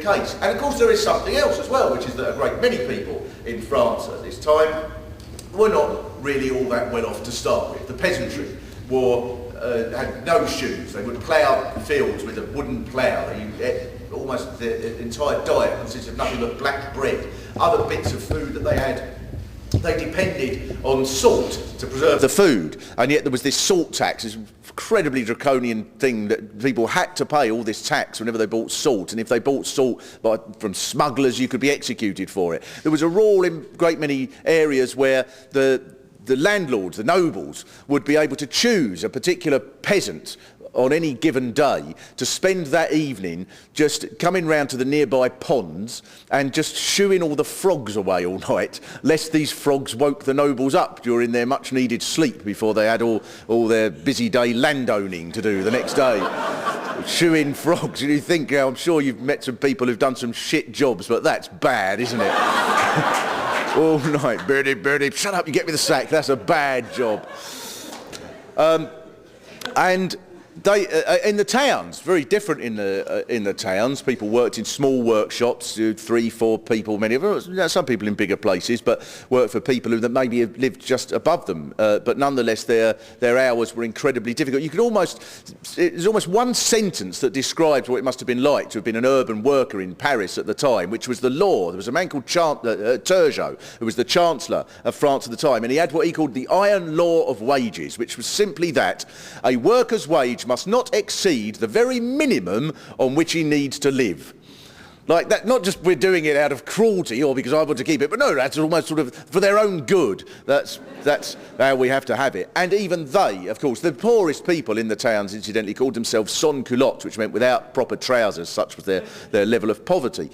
case. And of course there is something else as well, which is that a great many people in France at this time were not really all that well off to start with. The peasantry had no shoes. They would plough fields with a wooden plough. Almost the entire diet consisted of nothing but black bread. Other bits of food that they had, they depended on salt to preserve the food, and yet there was this salt tax, this incredibly draconian thing that people had to pay all this tax whenever they bought salt, and if they bought salt from smugglers, you could be executed for it. There was a rule in a great many areas where the landlords, the nobles, would be able to choose a particular peasant on any given day to spend that evening just coming round to the nearby ponds and just shooing all the frogs away all night, lest these frogs woke the nobles up during their much needed sleep before they had all their busy day landowning to do the next day. Shooing frogs, and you think, I'm sure you've met some people who've done some shit jobs, but that's bad, isn't it? All night, birdie, birdie, shut up, you get me the sack, that's a bad job. And they, in the towns, very different in the towns. People worked in small workshops, 3, 4 people, many of them. Some people in bigger places, but worked for people who maybe lived just above them. But nonetheless, their hours were incredibly difficult. There's almost one sentence that describes what it must have been like to have been an urban worker in Paris at the time, which was the law. There was a man called Turgot, who was the Chancellor of France at the time, and he had what he called the Iron Law of Wages, which was simply that a worker's wage must not exceed the very minimum on which he needs to live. Like that, not just we're doing it out of cruelty or because I want to keep it, but no, that's almost sort of for their own good. That's how we have to have it. And even they, of course, the poorest people in the towns, incidentally, called themselves sans-culottes, which meant without proper trousers, such was their level of poverty.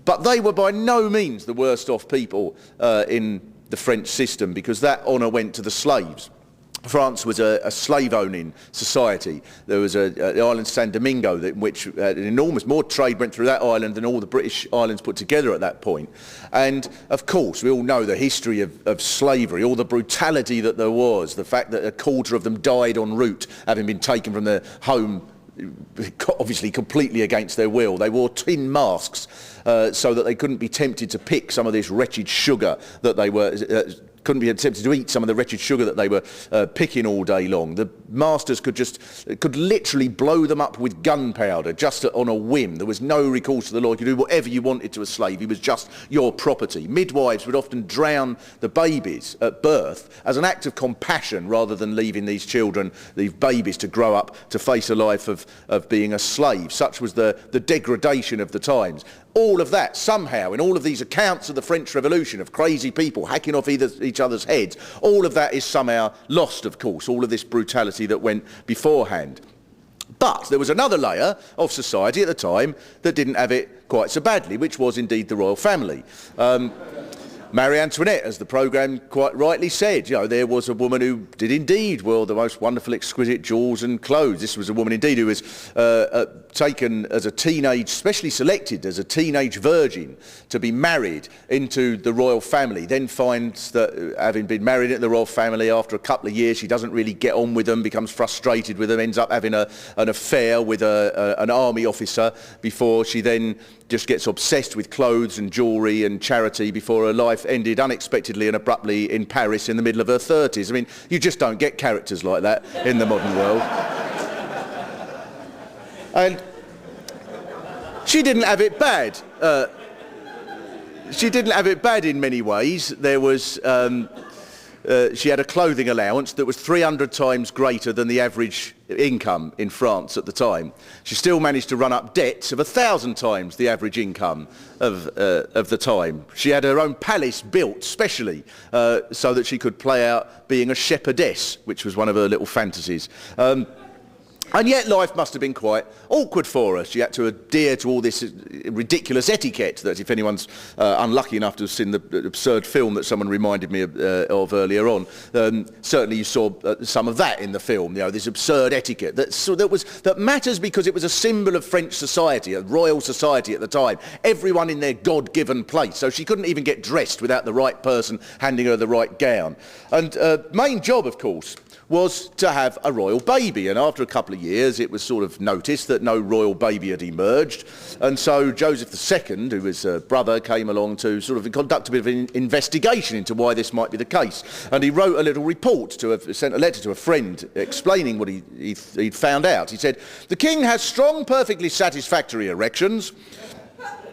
But they were by no means the worst off people in the French system, because that honour went to the slaves. France was a slave-owning society. There was the island San Domingo, in which more trade went through that island than all the British islands put together at that point. And of course, we all know the history of slavery, all the brutality that there was, the fact that a quarter of them died en route, having been taken from their home, obviously completely against their will. They wore tin masks so that they couldn't be tempted to pick some of this wretched sugar that they were... couldn't be tempted to eat some of the wretched sugar that they were picking all day long. The masters could literally blow them up with gunpowder just on a whim. There was no recourse to the law. You could do whatever you wanted to a slave. He was just your property. Midwives would often drown the babies at birth as an act of compassion rather than leaving these babies to grow up to face a life of being a slave. Such was the degradation of the times. All of that, somehow, in all of these accounts of the French Revolution, of crazy people hacking off each other's heads, all of that is somehow lost, of course, all of this brutality that went beforehand. But there was another layer of society at the time that didn't have it quite so badly, which was indeed the royal family. Marie Antoinette, as the programme quite rightly said, there was a woman who did indeed wear the most wonderful, exquisite jewels and clothes. This was a woman indeed who was taken as a teenage, specially selected as a teenage virgin to be married into the royal family, then finds that having been married into the royal family after a couple of years, she doesn't really get on with them, becomes frustrated with them, ends up having an affair with an army officer before she then just gets obsessed with clothes and jewellery and charity before her life ended unexpectedly and abruptly in Paris in the middle of her 30s. I mean, you just don't get characters like that in the modern world. And she didn't have it bad. She didn't have it bad in many ways. There was... she had a clothing allowance that was 300 times greater than the average income in France at the time. She still managed to run up debts of 1,000 times the average income of the time. She had her own palace built specially so that she could play out being a shepherdess, which was one of her little fantasies. And yet life must have been quite awkward for her. She had to adhere to all this ridiculous etiquette that, if anyone's unlucky enough to have seen the absurd film that someone reminded me of earlier on, certainly you saw some of that in the film, this absurd etiquette that matters because it was a symbol of French society, a royal society at the time. Everyone in their God-given place, so she couldn't even get dressed without the right person handing her the right gown. And main job, of course, was to have a royal baby, and after a couple of years it was sort of noticed that no royal baby had emerged, and so Joseph II, who was a brother, came along to sort of conduct a bit of an investigation into why this might be the case, and he wrote a little report, sent a letter to a friend explaining what he'd found out. He said, "The king has strong, perfectly satisfactory erections.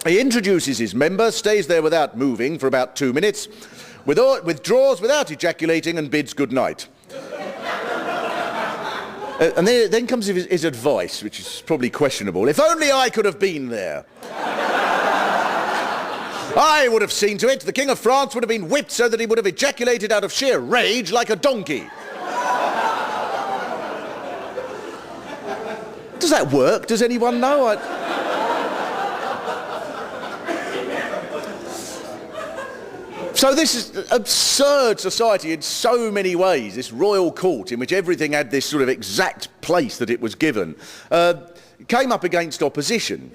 He introduces his member, stays there without moving for about 2 minutes, withdraws without ejaculating and bids good night." And then comes his advice, which is probably questionable. "If only I could have been there. I would have seen to it the King of France would have been whipped so that he would have ejaculated out of sheer rage like a donkey." Does that work? Does anyone know? So this is an absurd society in so many ways, this royal court in which everything had this sort of exact place that it was given, came up against opposition.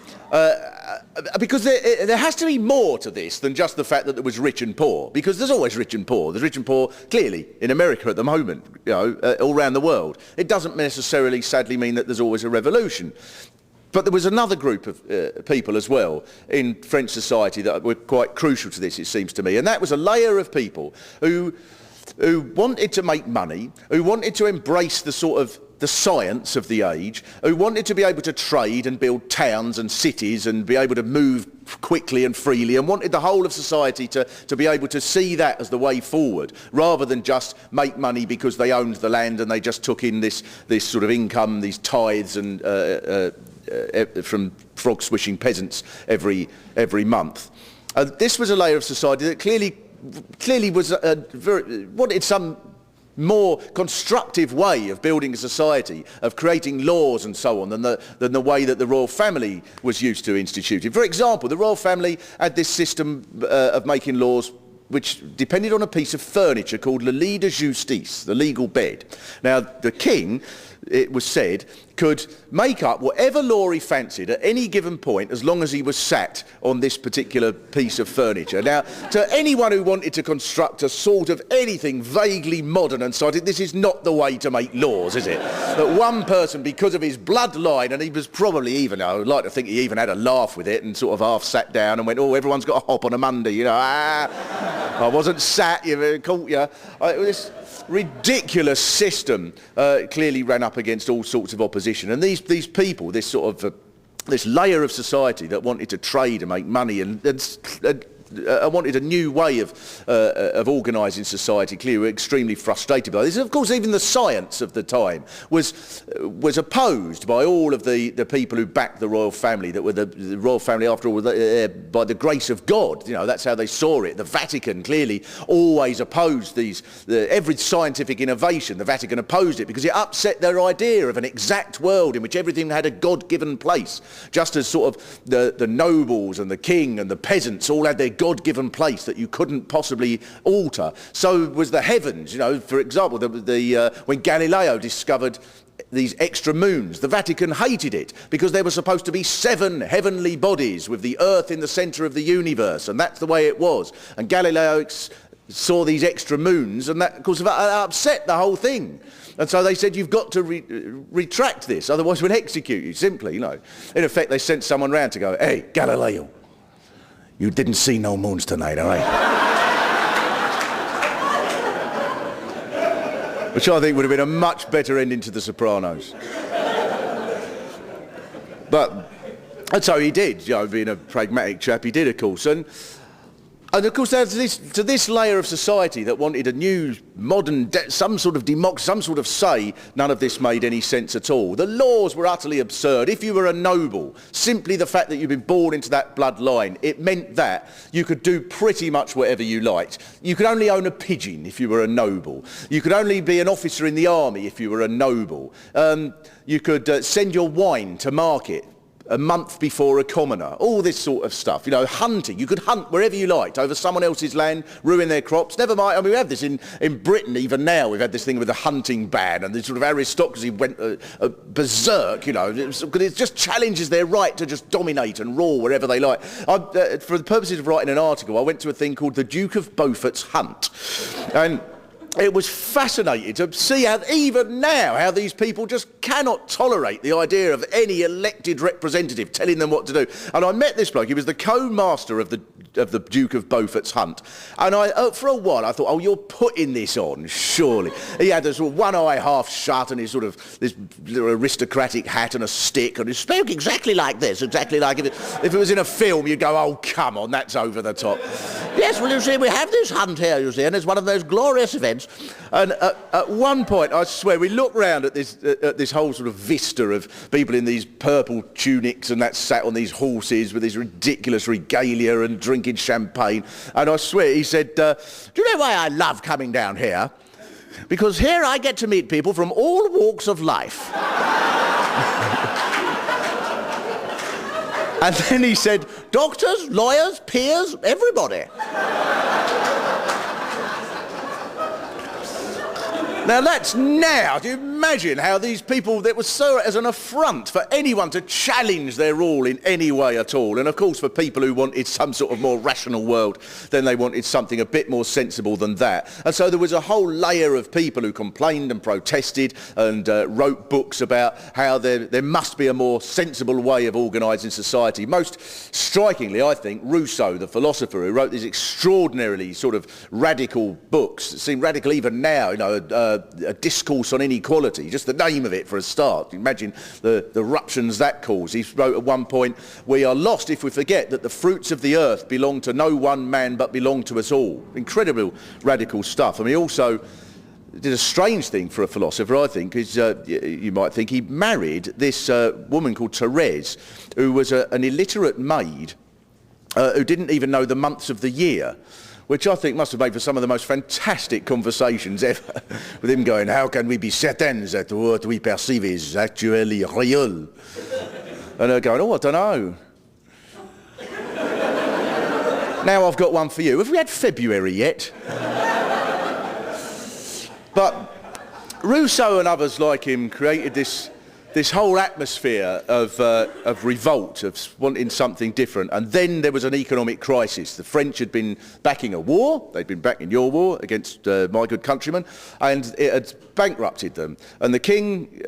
Because there has to be more to this than just the fact that there was rich and poor, because there's always rich and poor. There's rich and poor, clearly, in America at the moment, all around the world. It doesn't necessarily, sadly, mean that there's always a revolution. But there was another group of people as well in French society that were quite crucial to this, it seems to me, and that was a layer of people who wanted to make money, who wanted to embrace the science of the age, who wanted to be able to trade and build towns and cities and be able to move quickly and freely, and wanted the whole of society to be able to see that as the way forward, rather than just make money because they owned the land and they just took in this sort of income, these tithes and from frog-swishing peasants every month. This was a layer of society that clearly was wanted some more constructive way of building a society, of creating laws and so on, than the way that the royal family was used to instituting. For example, the royal family had this system of making laws which depended on a piece of furniture called le lit de justice, the legal bed. Now, the king, it was said, could make up whatever law he fancied at any given point as long as he was sat on this particular piece of furniture. Now, to anyone who wanted to construct a sort of anything vaguely modern and cited, this is not the way to make laws, is it? That one person, because of his bloodline, and he was probably even, I would like to think he even had a laugh with it and sort of half sat down and went, "Oh, everyone's got a hop on a Monday, I wasn't sat, you caught you." This ridiculous system clearly ran up against all sorts of opposition, and these people, this sort of this layer of society that wanted to trade and make money and wanted a new way of organising society, clearly were extremely frustrated by this. Of course, even the science of the time was opposed by all of the people who backed the royal family, that were the royal family, after all, by the grace of God. That's how they saw it. The Vatican clearly always opposed every scientific innovation. The Vatican opposed it because it upset their idea of an exact world in which everything had a God-given place, just as sort of the nobles and the king and the peasants all had their God-given place that you couldn't possibly alter. So was the heavens. For example, when Galileo discovered these extra moons, the Vatican hated it because there were supposed to be 7 heavenly bodies with the earth in the centre of the universe, and that's the way it was. And Galileo saw these extra moons, and that, of course, upset the whole thing. And so they said, "You've got to retract this, otherwise we'll execute you," simply. In effect, they sent someone round to go, "Hey, Galileo, you didn't see no moons tonight, all right?" Which I think would have been a much better ending to The Sopranos. But that's how he did, being a pragmatic chap, he did, of course. And of course, there's this layer of society that wanted a new, modern, some sort of democracy, some sort of say. None of this made any sense at all. The laws were utterly absurd. If you were a noble, simply the fact that you'd been born into that bloodline, it meant that you could do pretty much whatever you liked. You could only own a pigeon if you were a noble. You could only be an officer in the army if you were a noble. You could send your wine to market a month before a commoner, all this sort of stuff. Hunting, you could hunt wherever you liked, over someone else's land, ruin their crops, never mind. We have this in Britain even now. We've had this thing with the hunting ban, and the sort of aristocracy went berserk, because it just challenges their right to just dominate and rule wherever they like. For the purposes of writing an article, I went to a thing called the Duke of Beaufort's Hunt, and it was fascinating to see how, even now, how these people just cannot tolerate the idea of any elected representative telling them what to do. And I met this bloke. He was the co-master of the Duke of Beaufort's hunt. And for a while I thought, oh, you're putting this on, surely. He had this sort of one eye half shut and his sort of this aristocratic hat and a stick, and he spoke exactly like this, exactly like if it was in a film, you'd go, oh, come on, that's over the top. Yes, well, you see, we have this hunt here, you see, and it's one of those glorious events. And at one point, I swear, we looked round at this whole sort of vista of people in these purple tunics and that sat on these horses with this ridiculous regalia and drinking champagne. And I swear, he said, do you know why I love coming down here? Because here I get to meet people from all walks of life. And then he said, doctors, lawyers, peers, everybody. Now do you imagine how these people, that was so as an affront for anyone to challenge their rule in any way at all. And of course for people who wanted some sort of more rational world, then they wanted something a bit more sensible than that. And so there was a whole layer of people who complained and protested and wrote books about how there must be a more sensible way of organising society. Most strikingly, I think, Rousseau, the philosopher, who wrote these extraordinarily sort of radical books that seem radical even now, you know, a discourse on inequality, just the name of it for a start. Imagine the ruptions that caused. He wrote at one point, we are lost if we forget that the fruits of the earth belong to no one man but belong to us all. Incredible radical stuff. I mean, he also did a strange thing for a philosopher, I think, is you might think he married this woman called Therese, who was an illiterate maid who didn't even know the months of the year, which I think must have made for some of the most fantastic conversations ever, with him going, how can we be certain that what we perceive is actually real? And her going, oh, I don't know. Now I've got one for you. Have we had February yet? But Rousseau and others like him created this whole atmosphere of revolt, of wanting something different. And then there was an economic crisis. The French had been backing a war. They'd been backing your war against my good countrymen, and it had bankrupted them. And the king,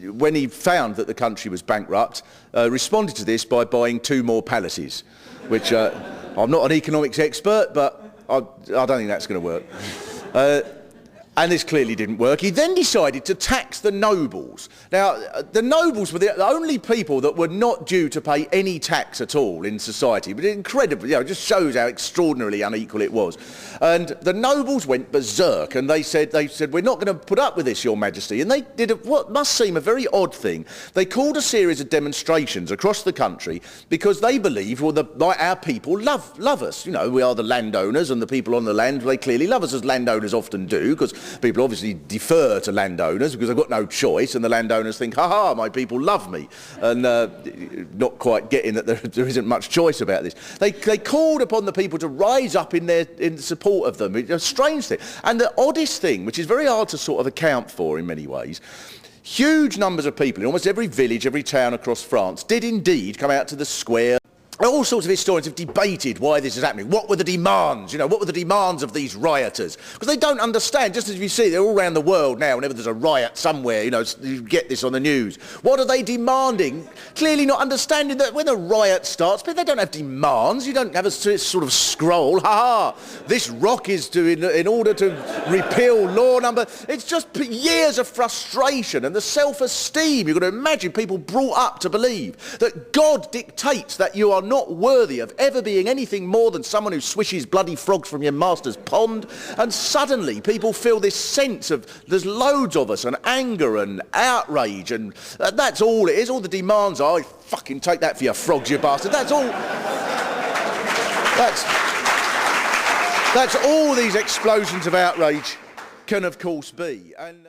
when he found that the country was bankrupt, responded to this by buying 2 more palaces, which I'm not an economics expert, but I don't think that's going to work. And this clearly didn't work. He then decided to tax the nobles. Now, the nobles were the only people that were not due to pay any tax at all in society. But incredible, you know, it just shows how extraordinarily unequal it was. And the nobles went berserk, and they said, we're not going to put up with this, Your Majesty. And they did what must seem a very odd thing. They called a series of demonstrations across the country because they believe, well, like our people love us. You know, we are the landowners, and the people on the land, they clearly love us, as landowners often do, because people obviously defer to landowners because they've got no choice, and the landowners think, ha-ha, my people love me, and not quite getting that there isn't much choice about this. They called upon the people to rise up in support of them. It's a strange thing. And the oddest thing, which is very hard to sort of account for in many ways, huge numbers of people in almost every village, every town across France did indeed come out to the square. All sorts of historians have debated why this is happening. What were the demands? You know, what were the demands of these rioters? Because they don't understand. Just as you see, they're all around the world now. Whenever there's a riot somewhere, you know, you get this on the news. What are they demanding? Clearly not understanding that when a riot starts, but they don't have demands. You don't have a sort of scroll. Ha ha! This rock is in order to repeal law number. It's just years of frustration and the self-esteem. You've got to imagine people brought up to believe that God dictates that you are not worthy of ever being anything more than someone who swishes bloody frogs from your master's pond, and suddenly people feel this sense of there's loads of us, and anger and outrage, and that's all it is. All the demands are, "I fucking take that for your frogs, you bastard." That's all. That's all these explosions of outrage can of course be. And